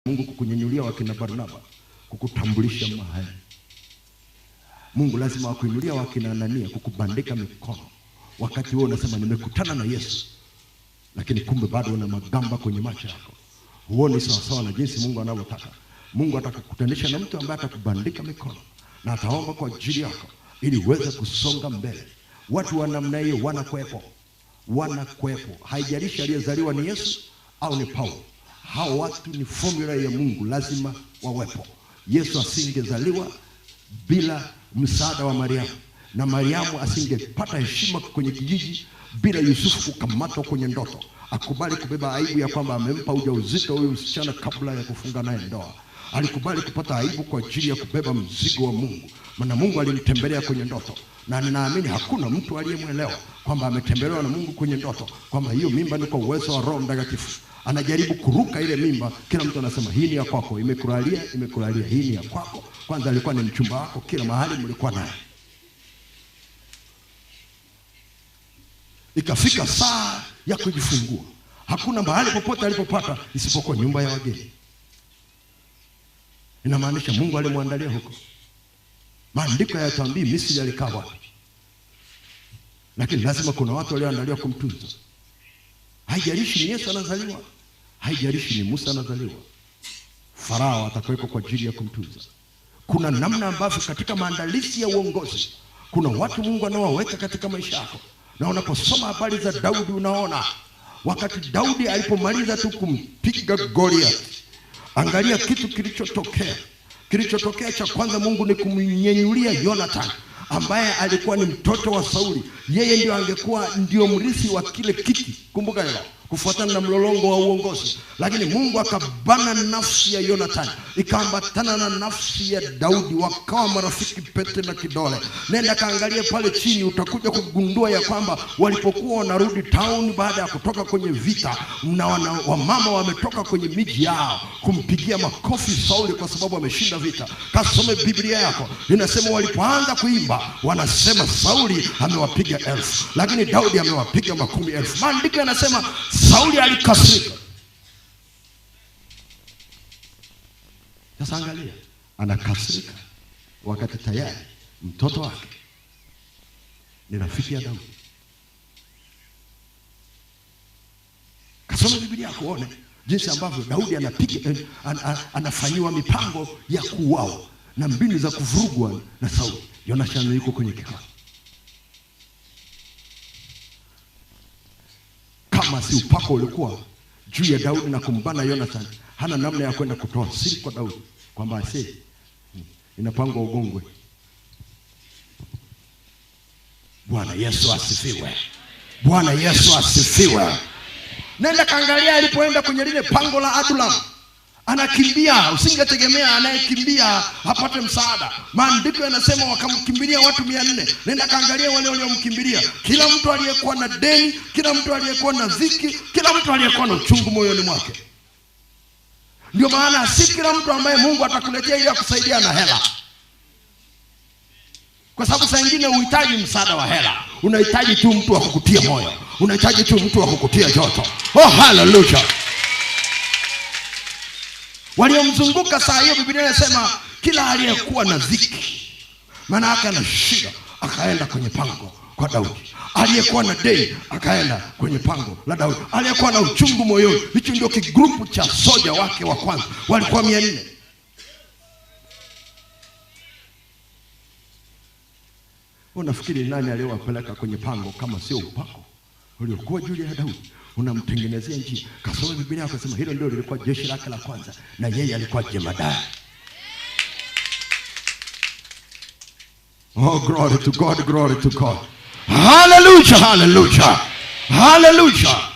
Mungu kukunyanyulia wakina Barnaba, kukutambulisha mahali. Mungu lazima akuinulia wakina Anania, kukubandika mikono. Wakati wewe unasema nimekutana na Yesu, lakini kumbe bado una magamba kwenye macho yako. Huoni sawa sawa na jinsi Mungu anavyotaka. Mungu atakukutanisha na mtu ambaye atakubandika mikono na ataomba kwa ajili yako ili uweze kusonga mbele. Watu wa namna hiyo wanakwepo. Haijalishi aliyezaliwa ni Yesu au ni Paulo. Hao watu ni formula ya Mungu, lazima wawepo. Yesu asingezaliwa bila msaada wa Mariamu, na Mariamu asingepata heshima kwenye kijiji bila Yusufu kukamatwa kwenye ndoto akubali kubeba aibu ya kwamba amempa ujauzito huyu msichana kabla ya kufunga naye ndoa. Alikubali kupata aibu kwa ajili ya kubeba mzigo wa Mungu, maana Mungu alimtembelea kwenye ndoto. Na ninaamini hakuna mtu aliyemwelewa kwamba ametembelewa na Mungu kwenye ndoto, kwamba hiyo mimba ni kwa uwezo wa Roho Mtakatifu. Anajaribu kuruka ile mimba, kila mtu anasema hii ni ya kwako, imekulalia, hii ni ya kwako. Kwanza alikuwa ni mchumba wako, kila mahali mlikuwa naye. Ikafika saa ya kujifungua, hakuna mahali popote alipopata isipokuwa nyumba ya wageni. Inamaanisha Mungu alimwandalia huko. Maandiko hayatuambii Misri alikaa wapi, lakini lazima kuna watu walioandaliwa kumtunza. Haijalishi ni Yesu anazaliwa, haijalishi ni Musa anazaliwa, Farao atakuweko kwa ajili ya kumtunza. Kuna namna ambavyo katika maandalizi ya uongozi kuna watu Mungu anawaweka katika maisha yako. Na unaposoma habari za Daudi unaona wakati Daudi alipomaliza tu kumpiga Goliath, angalia kitu kilichotokea. Kilichotokea cha kwanza, Mungu ni kumnyenyulia Jonathan ambaye alikuwa ni mtoto wa Sauli. Yeye ndio angekuwa ndio mrithi wa kile kiti, kumbuka hilo, kufuatana na mlolongo wa uongozi. Lakini Mungu akabana nafsi ya Jonathan, ikaambatana na nafsi ya Daudi, wakawa marafiki pete na kidole. Nenda kaangalia pale chini, utakuja kugundua ya kwamba walipokuwa wanarudi town baada ya kutoka kwenye vita, na wamama wametoka kwenye miji yao kumpigia makofi Sauli kwa sababu ameshinda vita. Kasome Biblia yako, inasema walipoanza kuimba wanasema Sauli amewapiga 1000, lakini Daudi amewapiga 10,000. Maandiko yanasema Sauli alikasirika. Sasa angalia, anakasirika wakati tayari mtoto wake ni rafiki ya Daudi. Kasome Biblia yako uone jinsi ambavyo Daudi anafanyiwa mipango ya kuuawa na mbinu za kuvurugwa na Sauli. Jonathan yuko kwenye kikao. Kama si upako ulikuwa juu ya Daudi na kumbana Jonathan, hana namna ya kwenda kutoa siri kwa Daudi kwamba asije inapangwa ugongwe. Bwana Yesu asifiwe. Bwana Yesu asifiwe. Nenda kaangalia alipoenda kwenye lile pango la Adulam. Anakimbia, usingetegemea anayekimbia apate msaada. Maandiko yanasema wakamkimbilia watu 400. Nenda kaangalia wale waliomkimbilia, kila mtu aliyekuwa na deni, kila mtu aliyekuwa na dhiki, kila mtu aliyekuwa na uchungu moyoni mwake. Ndio maana si kila mtu ambaye Mungu atakuletea ili akusaidia na hela. Kwa sababu saa nyingine uhitaji msaada wa hela, unahitaji tu mtu wa kukutia moyo, unahitaji tu mtu wa kukutia joto. Oh, hallelujah. Waliomzunguka saa hiyo, Biblia inasema kila aliyekuwa na dhiki, maana yake ana shida, akaenda kwenye pango kwa Daudi. Aliyekuwa na deni akaenda kwenye pango la Daudi. Aliyekuwa na uchungu moyoni, hicho ndio kigrupu cha soja wake wa kwanza, walikuwa 400. Unafikiri nani aliyowapeleka kwenye pango kama sio upako uliokuwa juu ya Daudi? Unamtengenezea njia. Kasome Biblia akasema hilo ndio lilikuwa jeshi lake la kwanza, na yeye alikuwa jemadari. Oh, glory to God, glory to God. Hallelujah, hallelujah, hallelujah.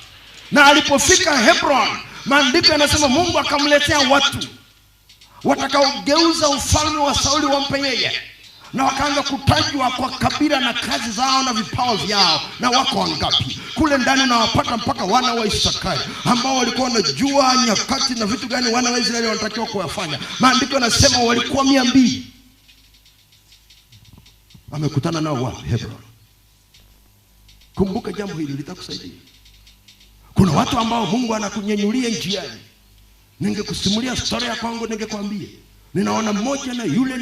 Na alipofika Hebron, maandiko yanasema Mungu akamletea watu watakaogeuza ufalme wa Sauli wampe yeye. Na wakaanza kutajwa kwa kabila na kazi zao na vipawa vyao, na wako wangapi kule ndani. Na wapata mpaka wana wa Isakari ambao walikuwa wanajua nyakati na vitu gani wana wa Israeli wanatakiwa kuyafanya. Maandiko yanasema walikuwa 200. Amekutana nao wapi? Hebron. Kumbuka jambo hili litakusaidia. Kuna watu ambao Mungu anakunyenyulia njiani Ningekusimulia story ya kwangu, ningekwambia ninaona mmoja na yule,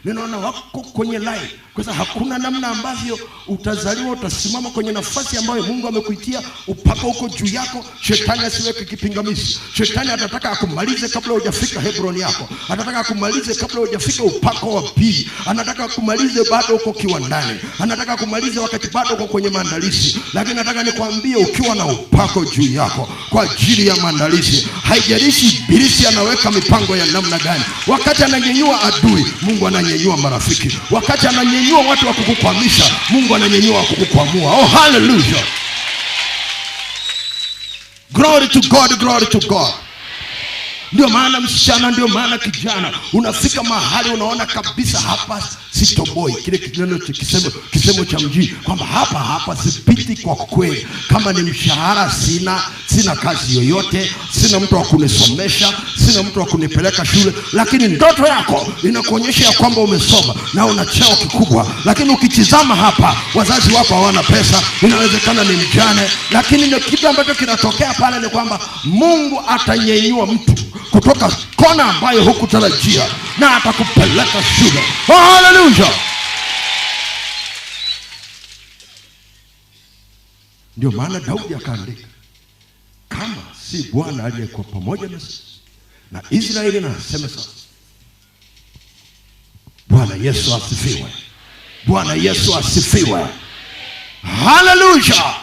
ninaona wako kwenye line. Kwa sababu hakuna namna ambavyo utazaliwa utasimama kwenye nafasi ambayo Mungu amekuitia, upako uko juu yako. Shetani asiweke kipingamizi. Shetani atataka akumalize kabla hujafika Hebron yako. Atataka akumalize kabla hujafika upako wa pili. Anataka akumalize bado uko kiwandani. Anataka akumalize wakati bado uko kwenye maandalizi. Lakini nataka nikwambie, ukiwa na upako juu yako kwa ajili ya maandalizi, haijalishi ibilisi anaweka mipango ya namna gani. Wakati ananyenyua adui, Mungu ananyenyua marafiki. Wakati ananyenyua watu wa kukukwamisha, Mungu ananyenyua wa kukukwamua. Oh, hallelujah. Glory to God, glory to God. Ndio maana msichana, ndio maana kijana, unafika mahali unaona kabisa hapa sitoboi. Kile kisemo cha mjini kwamba hapa sipiti kwa kweli. Kama ni mshahara sina kazi yoyote, sina mtu wa kunisomesha, sina mtu wa kunipeleka shule. Lakini ndoto yako inakuonyesha ya kwamba umesoma na una cheo kikubwa. Lakini ukitizama hapa, wazazi wako hawana pesa, inawezekana ni mjane. Lakini ndio kitu ambacho kinatokea pale ni kwamba Mungu atanyenyua mtu kutoka kona ambayo hukutarajia na atakupeleka shule. Oh, hallelujah. Ndio maana Daudi akaandika, kama si Bwana aliyekuwa pamoja na sisi, na Israeli na aseme sasa. Bwana Yesu asifiwe. Bwana Yesu asifiwe. Hallelujah.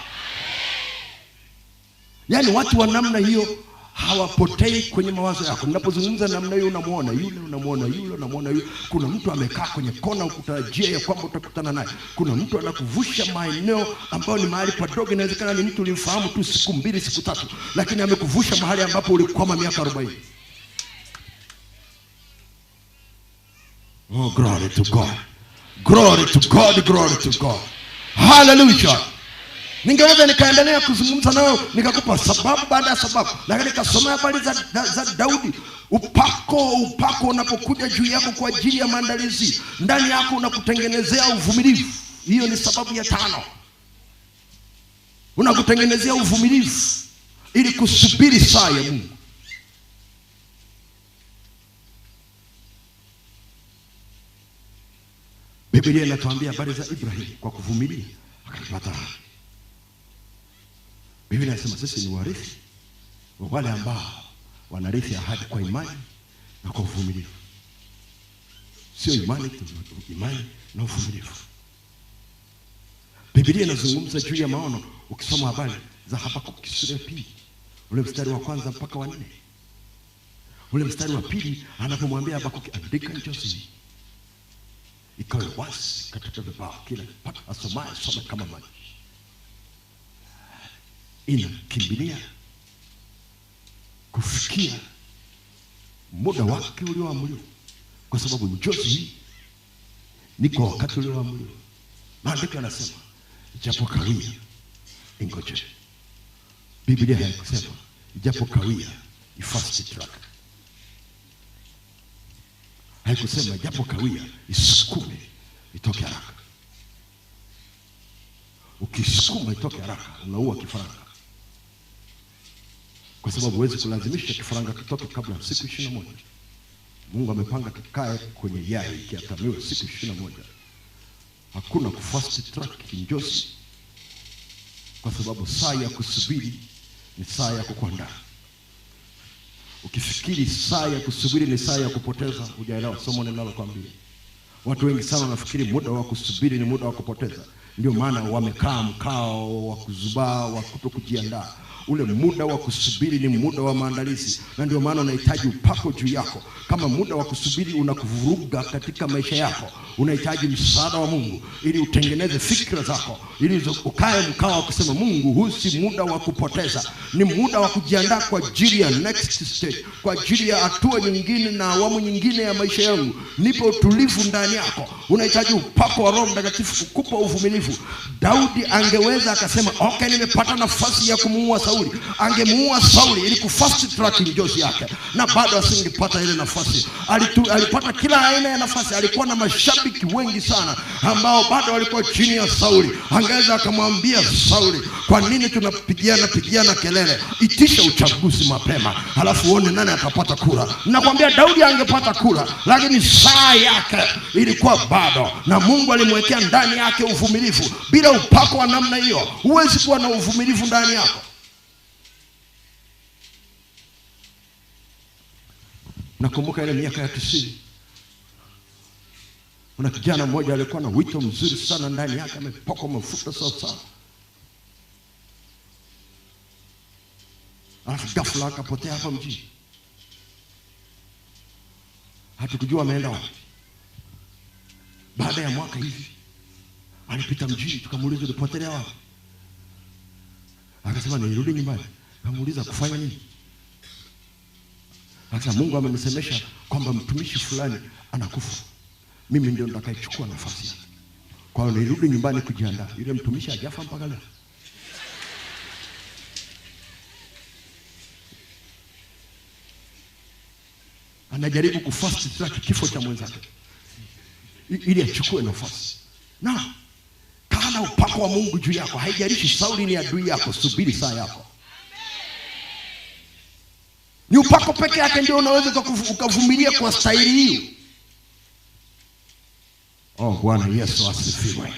Yaani watu wa namna hiyo hawapotei kwenye mawazo yako. Ninapozungumza namna hiyo, unamuona yule. Kuna mtu amekaa kwenye kona ukutarajia ya kwamba utakutana naye. Kuna mtu anakuvusha maeneo ambayo ni mahali padogo. Inawezekana ni mtu ulimfahamu tu siku 2 siku 3, lakini amekuvusha mahali ambapo ulikwama miaka 40. Oh, glory to God. Glory to God, glory to God. Hallelujah. Ningeweza nikaendelea kuzungumza nao, nikakupa sababu baada ya sababu, lakini nikasomea habari za Daudi. Upako unapokuja juu yako kwa ajili ya maandalizi, ndani yako unakutengenezea uvumilivu. Hiyo ni sababu ya 5. Unakutengenezea uvumilivu ili kusubiri saa ya Mungu. Biblia inatuambia habari za Ibrahim, kwa kuvumilia akapata. Biblia inasema sisi ni warithi wa wale ambao wanarithi ahadi kwa imani na kwa uvumilivu. Sio imani tu, imani na uvumilivu. Biblia inazungumza juu ya maono. Ukisoma habari za Habakuki sura ya 2, ule mstari wa 1 mpaka wa 4. Ule mstari wa 2 anapomwambia Habakuki, andika njozi ikawe wazi katika vibao, kila asomaye soma kama maji. Inakimbilia kufikia muda wake ulioamriwa, kwa sababu njozi hii ni kwa wakati ulioamriwa. Maandiko yanasema japo kawia ingoje. Biblia haikusema japo kawia ifast track. Haikusema japo kawia isukume itoke haraka. Ukisukuma itoke haraka, unaua kifaranga. Kwa sababu huwezi kulazimisha kifaranga kitoke kabla siku 21. Mungu amepanga kikae kwenye yai kiatamiwe siku 21. Hakuna kufast track kinjozi, kwa sababu saa ya kusubiri ni saa ya kukuandaa. Ukifikiri saa ya kusubiri ni saa ya kupoteza, hujaelewa somo ninalokuambia. Watu wengi sana wanafikiri muda wa kusubiri ni muda wa kupoteza. Ndio maana wamekaa mkao wa kuzubaa, wa kutokujiandaa. Ule muda wa kusubiri ni muda wa maandalizi, na ndio maana unahitaji upako juu yako. Kama muda wa kusubiri unakuvuruga katika maisha yako, unahitaji msaada wa Mungu ili utengeneze fikra zako, ili ukae mkao wa kusema Mungu, huu si muda wa kupoteza, ni muda wa kujiandaa kwa ajili ya next stage, kwa ajili ya hatua nyingine na awamu nyingine ya maisha yangu. Nipo utulivu ndani yako. Unahitaji upako wa Roho Mtakatifu kukupa uvumilivu. Daudi angeweza akasema, okay, nimepata nafasi ya kumuua Sauli, angemuua Sauli ili kufast track njozi yake, na bado asingepata ile nafasi. Alipata kila aina ya nafasi. Alikuwa na mashabiki wengi sana ambao bado walikuwa chini ya Sauli. Angeweza akamwambia Sauli, kwa nini tunapigiana kelele? Itisha uchaguzi mapema, halafu uone nani atapata kura. Nakwambia Daudi angepata kura, lakini saa yake ilikuwa bado, na Mungu alimwekea ndani yake uvumilivu. Bila upako wa namna hiyo huwezi kuwa na uvumilivu ndani yako. Nakumbuka ile miaka ya 90, kuna kijana mmoja alikuwa na wito mzuri sana ndani yake, amepakwa mafuta sawa. Alafu ghafla akapotea hapa mjini. Hatukujua ameenda wapi. Baada ya mwaka hivi alipita mjini, tukamuuliza ulipotelea wapi? Akasema nirudi nyumbani. Kamuuliza kufanya nini? Akasema Mungu amenisemesha kwamba mtumishi fulani anakufa, mimi ndio nitakayechukua nafasi yake. Kwa hiyo nirudi nyumbani kujiandaa. Yule mtumishi hajafa mpaka leo. Anajaribu kufast track kifo cha mwenzake ili achukue nafasi. Na kana upako wa Mungu juu yako. Haijalishi Sauli ni adui yako, subiri saa yako. Ni upako peke yake ndio unaweza ukavumilia kwa staili hiyo. Oh, Bwana Yesu asifiwe.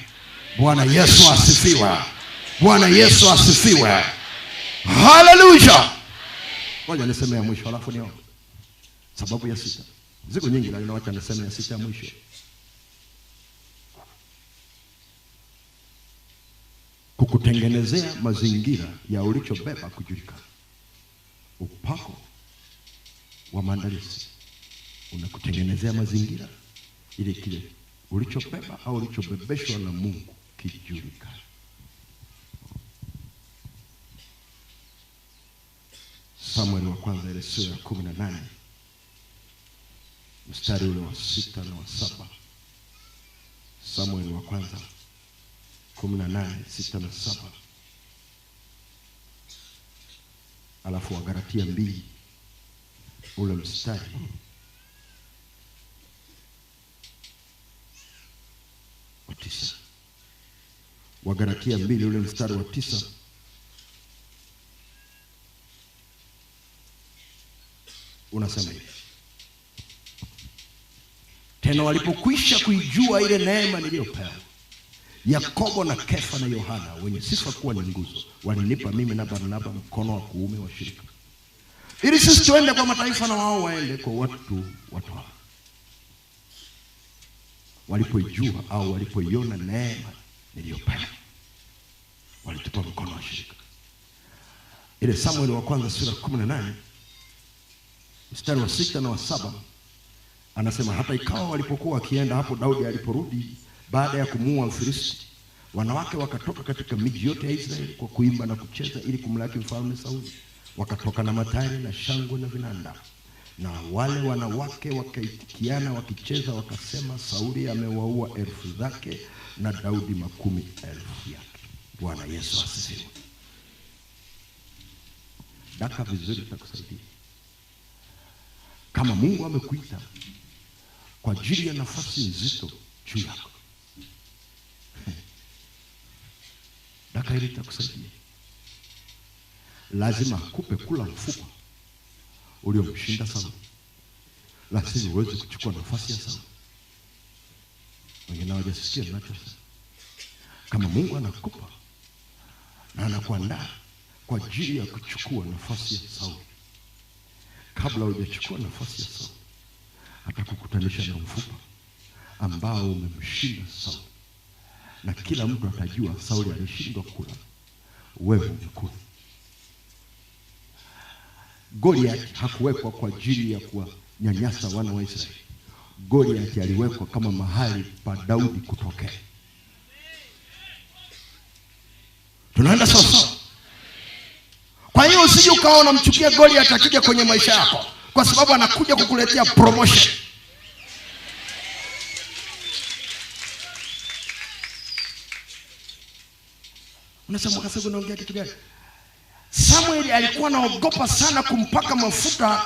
Bwana Yesu asifiwe. Bwana Yesu asifiwe. Hallelujah. Ngoja niseme ya mwisho alafu niombe. Sababu ya 6. Ziko nyingi lakini wacha niseme ya 6 ya mwisho. Kukutengenezea mazingira ya ulichobeba kujulikana. Upako wa maandalizi unakutengenezea mazingira ili kile ulichobeba au ulichobebeshwa na Mungu kijulikane. Samueli wa kwanza ile sura ya 18 mstari ule wa 6 na wa 7. Samueli wa kwanza 18:6 na 7. Alafu Wagalatia 2 ule mstari wa 9. Wagalatia 2 ule mstari wa 9. Unasema hivi: tena walipokwisha kuijua ile neema niliyopewa, Yakobo na Kefa na Yohana, wenye sifa kuwa ni nguzo, walinipa mimi na Barnaba mkono wa kuume wa shirika, ili sisi tuende kwa mataifa na wao waende kwa watu hao. Walipoijua au walipoiona neema niliyopewa, walitupa mkono wa shirika. Ile Samueli wa kwanza sura 18 mstari wa 6 na wa 7 anasema, hata ikawa walipokuwa wakienda hapo, Daudi aliporudi baada ya kumuua Mfilisti, wanawake wakatoka katika miji yote ya Israeli kwa kuimba na kucheza ili kumlaki mfalme Sauli. Wakatoka na matari na shangwe na vinanda, na wale wanawake wakaitikiana wakicheza, wakasema, Sauli amewaua 1000 zake na Daudi 10,000 yake. Bwana Yesu asifiwe. Daka vizuri takusaidia. Kama Mungu amekuita kwa ajili ya nafasi nzito juu yako, daka hili takusaidia. Lazima akupe kula mfupa uliomshinda Sauli, lazima uweze kuchukua nafasi ya Sauli. Wengine hawajasikia ninachosema. Kama Mungu anakupa na anakuandaa kwa ajili ya kuchukua nafasi ya Sauli, kabla hujachukua nafasi ya Sauli, atakukutanisha na mfupa ambao umemshinda Sauli, na kila mtu atajua Sauli alishindwa kula, wewe umekula. Goliath hakuwekwa kwa ajili ya kuwanyanyasa wana wa Israeli. Goliath aliwekwa kama mahali pa Daudi kutokea. Tunaenda sawa? Kwa hiyo usije ukaona mchukia Goliath akija kwenye maisha yako, kwa sababu anakuja kukuletea promotion. Unasema Kasego unaongea kitu gani? Samueli alikuwa anaogopa sana kumpaka mafuta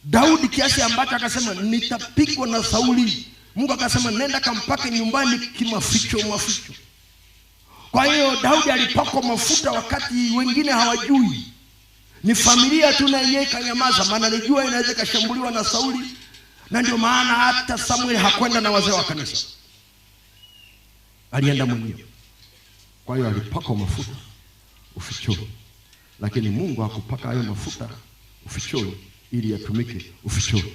Daudi kiasi ambacho akasema nitapigwa na Sauli. Mungu akasema nenda kampake nyumbani kimaficho maficho. Kwa hiyo Daudi alipakwa mafuta wakati wengine hawajui. Ni familia tu na yeye kanyamaza, maana alijua inaweza kashambuliwa na Sauli. Na ndio maana hata Samuel hakwenda na wazee wa kanisa, alienda mwenyewe. Kwa hiyo alipakwa mafuta ufichoni, lakini Mungu hakupaka hayo mafuta ufichoni ili yatumike ufichoni.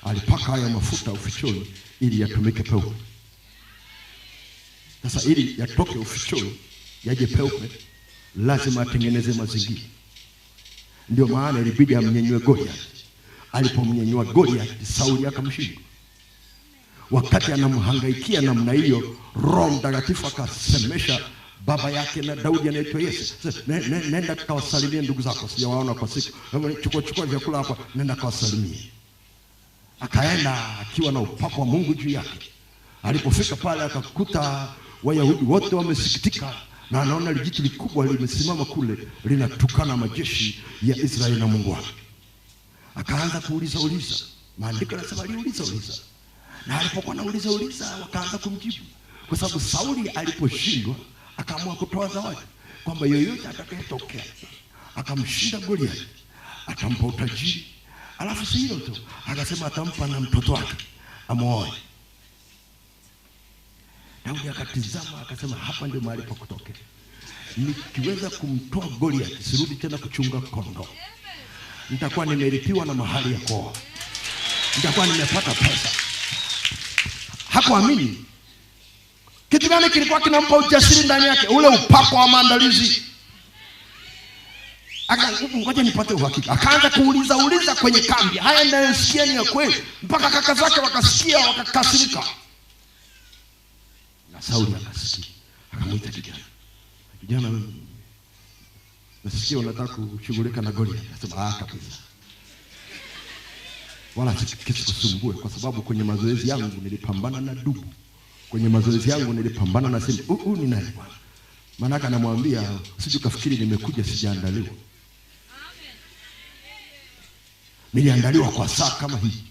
Alipaka hayo mafuta ufichoni ili yatumike peupe. Sasa ili yatoke ufichoni yaje peupe, lazima atengeneze mazingira. Ndio maana ilibidi amnyenyue Goliath. Alipomnyenyua Goliath, Sauli akamshinda. Wakati anamhangaikia namna hiyo, Roho Mtakatifu akasemesha baba yake na Daudi anaitwa Yese, nenda kawasalimie ndugu zako, sijawaona kwa siku. Chukua vyakula hapa, nenda kawasalimie. Akaenda akiwa na upako wa Mungu juu yake. Alipofika pale akakuta Wayahudi wote wamesikitika, na anaona jitu likubwa limesimama kule linatukana majeshi ya Israeli na Mungu wake. Akaanza kuuliza. Maandiko yanasema aliuliza. Na alipokuwa anauliza wakaanza kumjibu. Kwa sababu Sauli aliposhindwa akaamua kutoa zawadi kwamba yoyote atakayetokea akamshinda Goliath atampa utajiri. Alafu si hilo tu, akasema atampa na mtoto wake amuoe. Daudi akatizama akasema hapa ndio mahali pa kutokea. Nikiweza kumtoa Goliath sirudi tena kuchunga kondoo. Nitakuwa nimelipiwa na mahali ya kuoa. Nitakuwa nimepata pesa. Hakuamini. Kitu gani kilikuwa kinampa ujasiri ndani yake? Ule upako wa maandalizi. Ngoja nipate uhakika. Akaanza kuuliza kwenye kambi. Haya ninayosikia ni ya kweli? Mpaka kaka zake wakasikia, wakakasirika. Na Sauli akasikia. Akamuita kijana, nasikia unataka kushughulika na Goliath. Akasema kabisa. Wala kisikusumbue, kwa sababu kwenye mazoezi yangu nilipambana na dubu. Kwenye mazoezi yangu nilipambana na simba. Huyu ni nani bwana? Maana anamwambia usije ukafikiri nimekuja sijaandaliwa. Niliandaliwa kwa saa kama hii.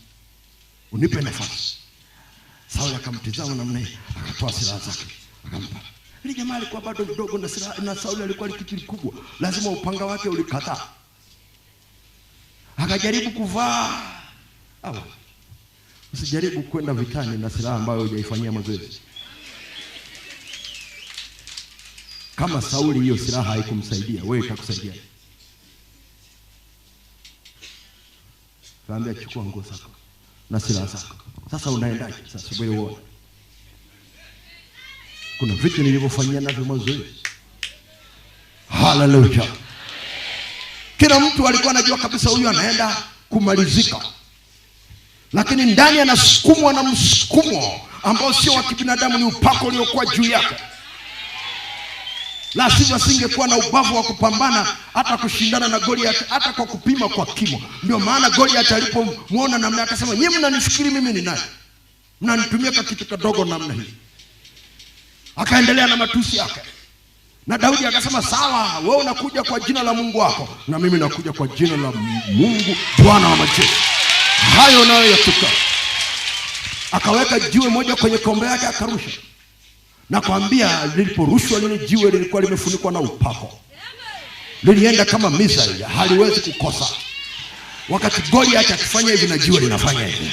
Unipe nafasi. Sauli akamtizama namna hii, akatoa silaha zake, akampa. Ile jamaa alikuwa bado mdogo na silaha, na Sauli alikuwa kitu kikubwa. Lazima upanga wake ulikataa. Akajaribu kuvaa. Usijaribu kwenda vitani na silaha ambayo hujaifanyia mazoezi. Kama Sauli hiyo silaha haikumsaidia, wewe itakusaidia. Kaambia chukua nguo zako na silaha zako. Sasa unaendaje? Sasa subiri uone. Kuna vitu nilivyofanyia navyo mazoezi. Hallelujah. Kila mtu alikuwa anajua kabisa huyu anaenda kumalizika. Lakini ndani anasukumwa na msukumo ambao sio wa kibinadamu, ni upako uliokuwa juu yake. La sivyo asingekuwa na ubavu wa kupambana hata kushindana na Goliath, hata kwa kupima kwa kimo. Ndio maana Goliath alipomuona namna akasema, "Nyinyi mnanifikiri mimi ni nani? Mnanitumia kwa kitu kidogo namna hii." Akaendelea na matusi yake. Na Daudi akasema, "Sawa, wewe unakuja kwa jina la Mungu wako, na mimi nakuja kwa jina la Mungu Bwana wa majeshi. Hayo nayo yatuka." Akaweka jiwe moja kwenye kombe yake akarusha. Na kuambia liliporushwa lile jiwe lilikuwa limefunikwa na upako. Lilienda kama missile, haliwezi kukosa. Wakati Goliath akifanya hivi na jiwe linafanya hivi.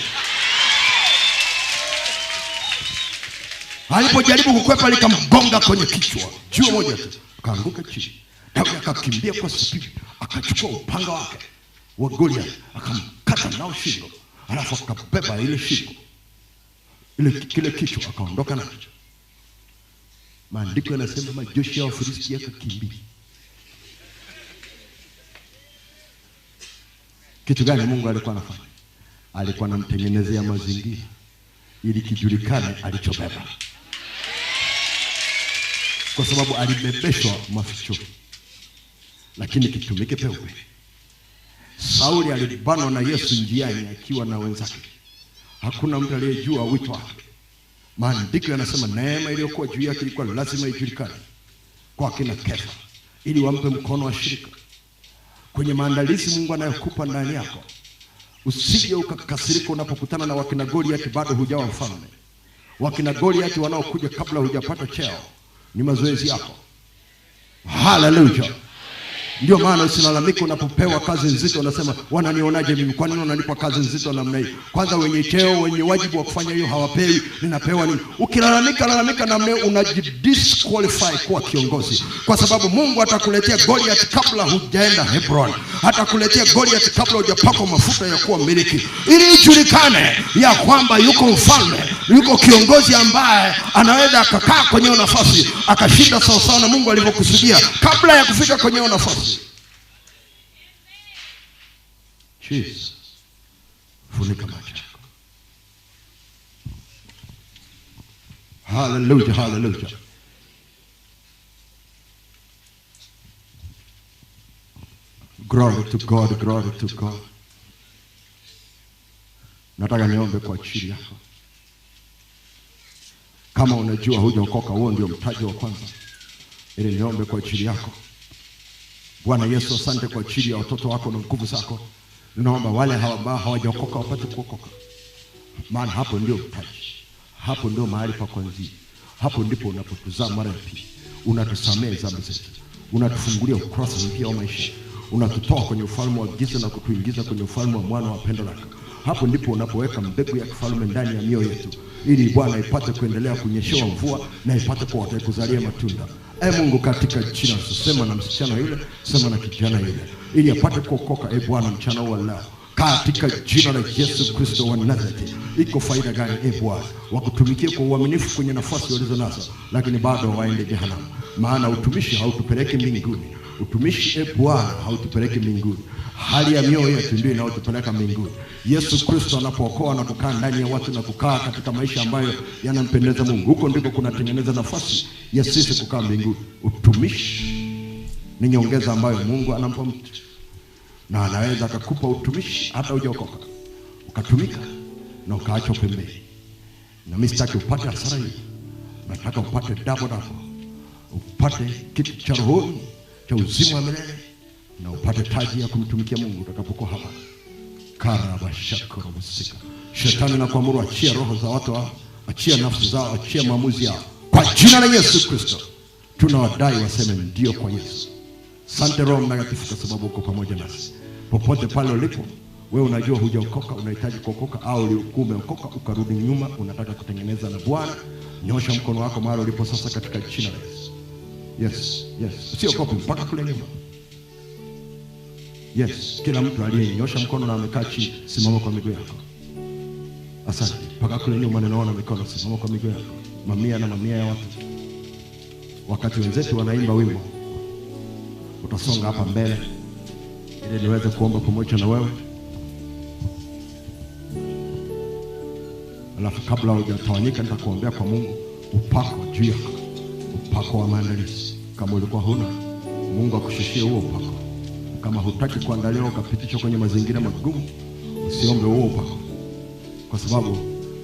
Alipojaribu kukwepa likamgonga kwenye kichwa. Jiwe moja tu akaanguka chini. Daudi akakimbia kwa spidi, akachukua upanga wake wa Goliath, akamkata nao shingo. Alafu akabeba ile shingo, kile kichwa, akaondoka nacho. Maandiko yanasema majeshi ya Wafilisti yakakimbia. Kitu gani Mungu alikuwa anafanya? Alikuwa anamtengenezea mazingira ili kijulikane alichobeba. Kwa sababu alibebeshwa maficho, lakini kitumike peupe. Sauli alibanwa na Yesu njiani akiwa na wenzake. Hakuna mtu aliyejua wito wake. Maandiko yanasema neema iliyokuwa juu yake ilikuwa lazima ijulikane kwa kina Kefa, ili wampe mkono wa shirika kwenye maandalizi Mungu anayokupa ndani yako. Usije ukakasirika unapokutana na wakina Goliath bado hujawa mfalme. Wakina Goliath wanaokuja kabla hujapata cheo ni mazoezi yako. Hallelujah. Ndio maana usilalamike unapopewa kazi nzito unasema wananionaje mimi? Kwa nini wananipa kazi nzito namna hii? Kwanza wenye cheo, wenye wajibu wa kufanya hiyo hawapewi, ninapewa nini? Ukilalamika namna hiyo unajidisqualify kuwa kiongozi. Kwa sababu Mungu atakuletea Goliath kabla hujaenda Hebron. Atakuletea Goliath kabla hujapakwa mafuta ya kuwa mmiliki. Ili ijulikane ya kwamba yuko mfalme, yuko kiongozi ambaye anaweza akakaa kwenye nafasi akashinda sawa sawa na Mungu alivyokusudia kabla ya kufika kwenye nafasi. Jesus. Funika macho yako. Hallelujah, hallelujah. Glory to God, glory to God. Nataka niombe kwa ajili yako. Kama unajua hujaokoka, huo ndio mtaji wa kwanza. Ili niombe kwa ajili yako. Bwana Yesu, asante kwa ajili ya watoto wako na nguvu zako. Ninaomba wale ambao hawajaokoka wapate kuokoka. Maana hapo ndio mtaji. Hapo ndio mahali pa kuanzia. Hapo ndipo unapotuzaa mara ya pili. Unatusamehe dhambi zetu. Unatufungulia ukurasa mpya wa maisha. Unatutoa kwenye ufalme wa giza na kutuingiza kwenye ufalme wa mwana wa pendo lako. Hapo ndipo unapoweka mbegu ya kifalme ndani ya mioyo yetu. Ili Bwana ipate kuendelea kunyeshewa mvua na ipate kuzalia matunda. Mungu, katika jina la Yesu, sema na msichana yule, sema na kijana yule, ili apate kuokoka. Bwana, mchana wa leo katika jina la Yesu Kristo wa Nazareti. Iko faida gani Bwana wakutumikia kwa uaminifu kwenye nafasi walizo nazo, lakini bado waende jehanamu? Maana utumishi hautupeleki mbinguni. Utumishi Bwana hautupeleki mbinguni. Hali ya mioyo yetu ndio inayotupeleka mbinguni. Yesu Kristo anapookoa na kukaa ndani ya watu na kukaa katika maisha ambayo yanampendeza Mungu, huko ndiko kunatengeneza nafasi ya sisi kukaa mbinguni. Utumishi ni nyongeza ambayo Mungu anampa mtu, na anaweza akakupa utumishi hata hujaokoka, ukatumika na ukaacha pembeni. Na mimi sitaki upate hasara hii. Nataka upate double, upate kitu cha rohoni cha uzima wa milele, na upate taji ya kumtumikia Mungu utakapokuwa hapa. Karabashakoromusika. Shetani na kuamuru, achia roho za watu hao, achia nafsi zao, achia maamuzi yao kwa jina la Yesu Kristo. Tunawadai waseme ndio kwa Yesu. Asante Roho Mtakatifu kwa sababu uko pamoja nasi. Popote pale ulipo, wewe unajua hujaokoka, unahitaji kuokoka, au ulikuwa umeokoka ukarudi nyuma, unataka kutengeneza na Bwana, nyosha mkono wako mahali ulipo sasa katika jina la Yesu. Yes, yes. Usiogope mpaka kule nyuma. Yes, kila mtu aliyenyosha mkono na amekaa chini, simama kwa miguu yako. Asante. Mpaka kule nyuma ninaona mikono, simama kwa miguu yako. Mamia na mamia ya watu. Wakati wenzetu wanaimba wimbo, utasonga hapa mbele ili niweze kuomba pamoja na wewe. Alafu kabla hujatawanyika nitakuombea kwa Mungu upako juu yako. Upako wa maandalizi. Kama ulikuwa huna, Mungu akushushie huo upako. Kama hutaki kuandaliwa ukapitishwa kwenye mazingira magumu, usiombe huo upako. Kwa sababu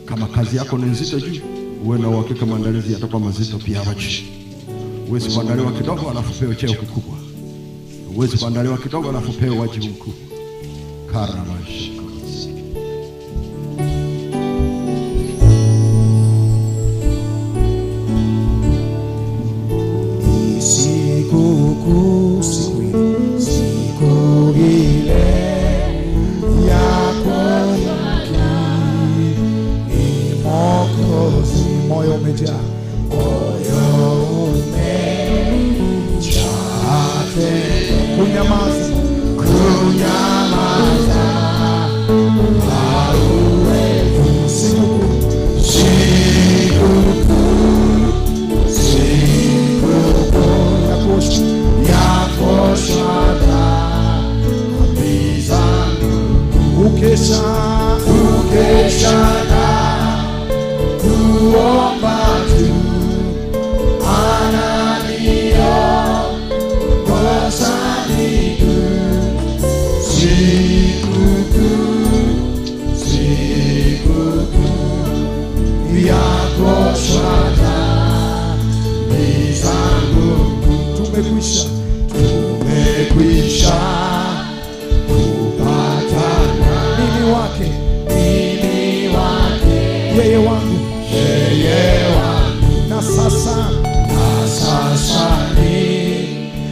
kama kazi yako ni nzito juu, uwe na uhakika maandalizi yatakuwa mazito pia hapa chini. Uwezi kuandaliwa kidogo alafu pewe cheo kikubwa. Uwezi kuandaliwa kidogo alafu pewe wajibu mkubwa. Karamash. Tumekwisha wake, yeye wangu, na sasa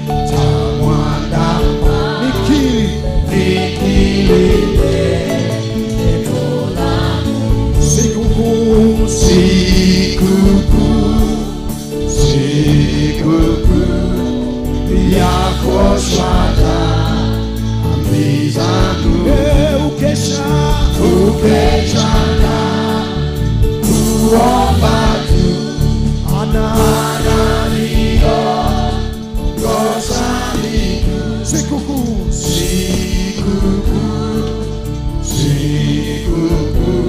nitamwandama, nikiri sikukuu ya kuoshwa dhambi zangu. Ukesha na kuomba tu, ananiongoza miguu. Sikukuu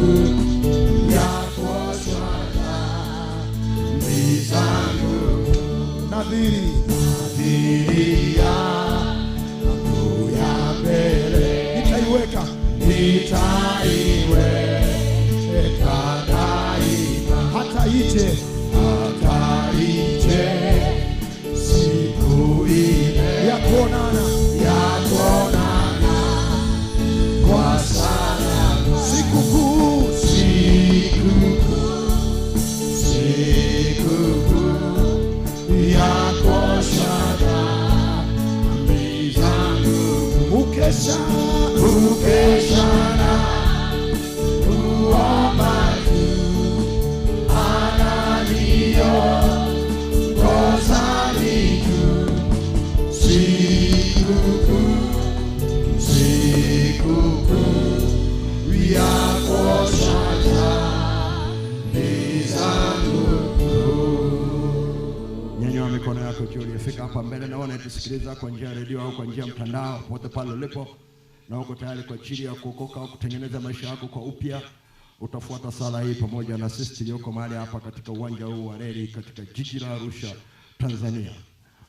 ya kuoshwa dhambi zangu. Nadhiri yangu ya mbele nitaiweka daima, hata ije siku ile ya kuonana kwa salama. Sikukuu ya kuoshwa dhambi zangu. Ukesha na kuomba tu, ananiongoza miguu. Sikukuu ya kuoshwa dhambi zangu. Nyanyua mikono yako juu. Uliyefika hapa mbele na unatusikiliza kwa njia ya redio au kwa njia ya mtandao, popote pale ulipo, na uko tayari kwa ajili ya kuokoka au kutengeneza maisha yako kwa upya, utafuata sala hii pamoja na sisi tulioko mahali hapa katika uwanja huu wa reli katika jiji la Arusha, Tanzania.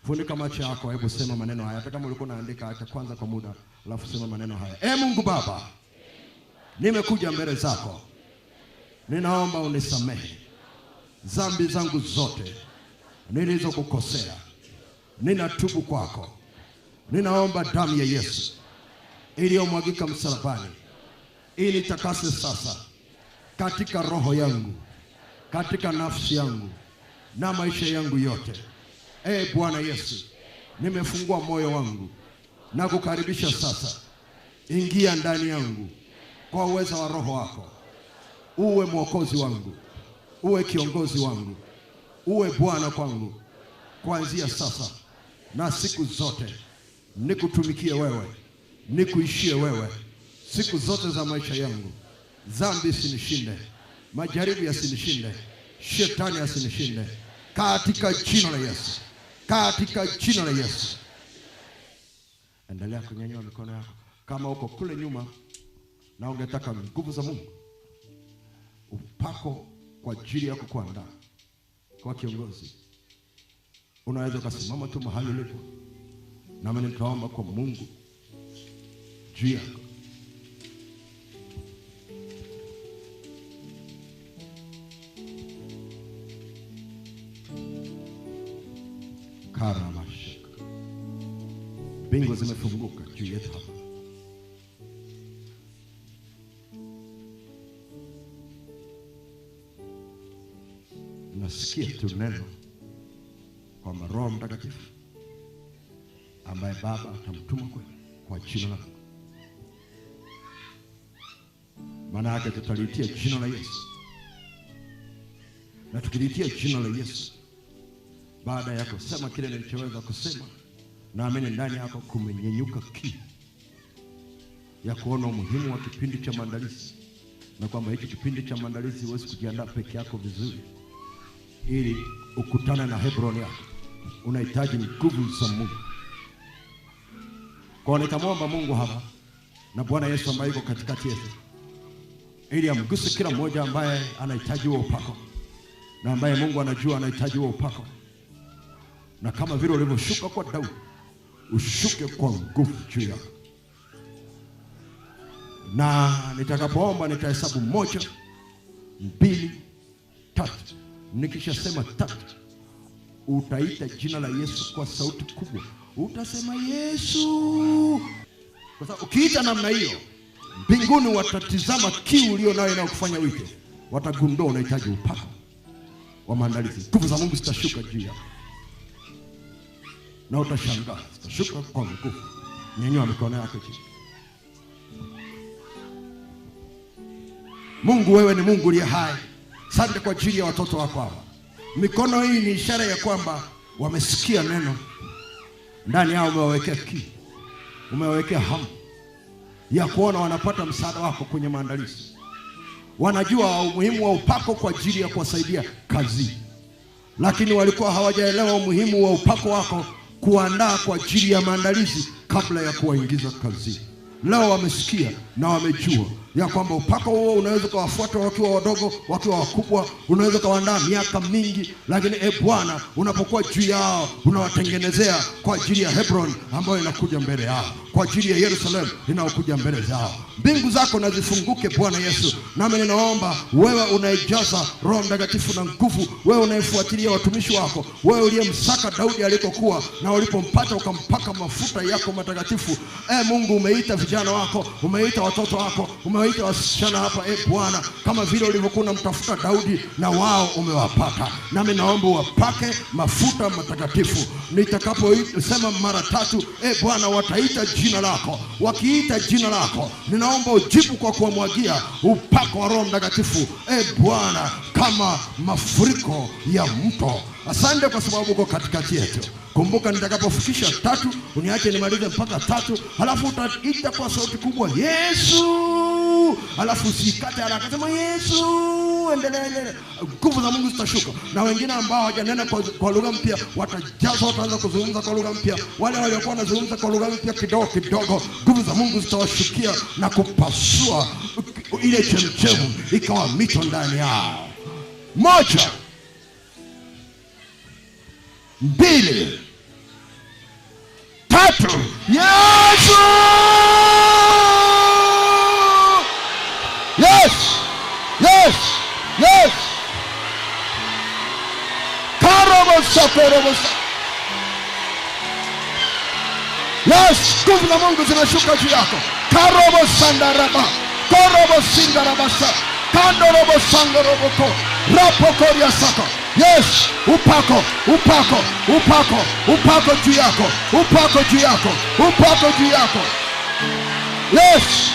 Funika macho yako, hebu sema maneno haya. Hata kama ulikuwa unaandika, acha kwanza kwa muda, alafu sema maneno haya. Mungu Baba, nimekuja mbele zako, ninaomba unisamehe dhambi zangu zote nilizokukosea. Ninatubu kwako. Ninaomba damu ya Yesu iliyomwagika msalabani initakase sasa katika roho yangu, katika nafsi yangu na maisha yangu yote. Bwana Yesu, nimefungua moyo wangu na kukaribisha sasa. Ingia ndani yangu kwa uwezo wa roho wako. Uwe mwokozi wangu, uwe kiongozi wangu, uwe Bwana kwangu kuanzia sasa na siku zote. Nikutumikie wewe, nikuishie wewe siku zote za maisha yangu. Dhambi sinishinde, majaribu yasinishinde, shetani asinishinde, katika jina la Yesu, katika jina la Yesu. Endelea kunyanyua mikono yako. Kama uko kule nyuma na ungetaka nguvu za Mungu, upako kwa ajili ya kukuandaa kwa kiongozi, unaweza kusimama tu mahali ulipo, na mimi nitaomba kwa Mungu juu yako. Karamash, bingu zimefunguka juu yetu hapa. Nasikia tu neno kwamba Roho Mtakatifu ambaye Baba atamtuma kwa jina lako. Maana yake tutalitia jina la Yesu. Na tukilitia jina la Yesu, baada ya kusema kile nilichoweza kusema, naamini ndani yako kumenyenyuka kiu ya kuona umuhimu wa kipindi cha maandalizi, na kwamba hiki kipindi cha maandalizi huwezi kujiandaa peke yako vizuri ili ukutane na Hebron yako. Unahitaji nguvu za Mungu. Kwa nikamwomba Mungu hapa na Bwana Yesu ambaye yuko katikati yetu, ili amguse kila mmoja ambaye anahitaji huo upako, na ambaye Mungu anajua anahitaji huo upako. Na kama vile ulivyoshuka kwa Daudi, ushuke kwa nguvu juu yako. Na nitakapoomba nitahesabu 1, 2, 3. Nikishasema 3, utaita jina la Yesu kwa sauti kubwa. Utasema Yesu. Kwa sababu ukiita namna hiyo, Mbinguni watatizama kiu ulio nayo inayokufanya wito. Watagundua unahitaji upako wa maandalizi. Nguvu za Mungu zitashuka juu yako. Na utashangaa, zitashuka kwa nguvu. Nyanyua mikono yako chini. Mungu, wewe ni Mungu uliye hai. Asante kwa ajili ya watoto wako hawa. Mikono hii ni ishara ya kwamba wamesikia neno. Ndani yao umewawekea kiu. Umewawekea hamu ya kuona wanapata msaada wako kwenye maandalizi. Wanajua umuhimu wa upako kwa ajili ya kuwasaidia kazi, lakini walikuwa hawajaelewa umuhimu wa upako wako kuandaa kwa ajili ya maandalizi kabla ya kuwaingiza kazi. Leo wamesikia na wamejua ya kwamba upako huo unaweza kuwafuata wakiwa wadogo, wakiwa wakubwa, unaweza kuandaa miaka mingi, lakini Bwana unapokuwa juu yao unawatengenezea kwa ajili ya Hebron ambayo inakuja mbele yao, kwa ajili ya Yerusalemu inayokuja mbele zao. Mbingu zako na zifunguke Bwana Yesu. Nami ninaomba wewe unaijaza Roho Mtakatifu na nguvu, wewe unaifuatilia watumishi wako, wewe uliyemsaka Daudi alikokuwa na ulipompata ukampaka mafuta yako matakatifu. Mungu, umeita vijana wako, umeita watoto wako, umewaita wasichana hapa Bwana, kama vile ulivyokuwa unamtafuta Daudi na wao umewapata. Nami naomba wapake mafuta matakatifu. Nitakaposema mara 3 Bwana wataita jina lako. Wakiita jina lako, ninaomba ujibu kwa kuwamwagia upako wa Roho Mtakatifu Bwana, kama mafuriko ya mto. Asante kwa sababu uko katikati yetu. Kumbuka nitakapofikisha 3 uniache nimalize mpaka 3, halafu utaita kwa sauti kubwa Yesu, halafu usikate haraka, sema Yesu, endelea. Nguvu za Mungu zitashuka, na wengine ambao hawajanena kwa lugha mpya watajazwa, wataanza kuzungumza kwa lugha mpya. Wale waliokuwa wanazungumza kwa lugha mpya kidogo kidogo, nguvu za Mungu zitawashukia na kupasua ile chemchemu ikawa mito ndani yao. 1, 2, 3. Yesu! Yes! Yes! Yes! Karabosa. Yes! Nguvu za Mungu zinashuka juu yako. Karobosandaraba. Korobosindarabasa. Kandorobosangoroboko. Rapokoria saka. Yes, upako juu yako, upako juu yako. Yes.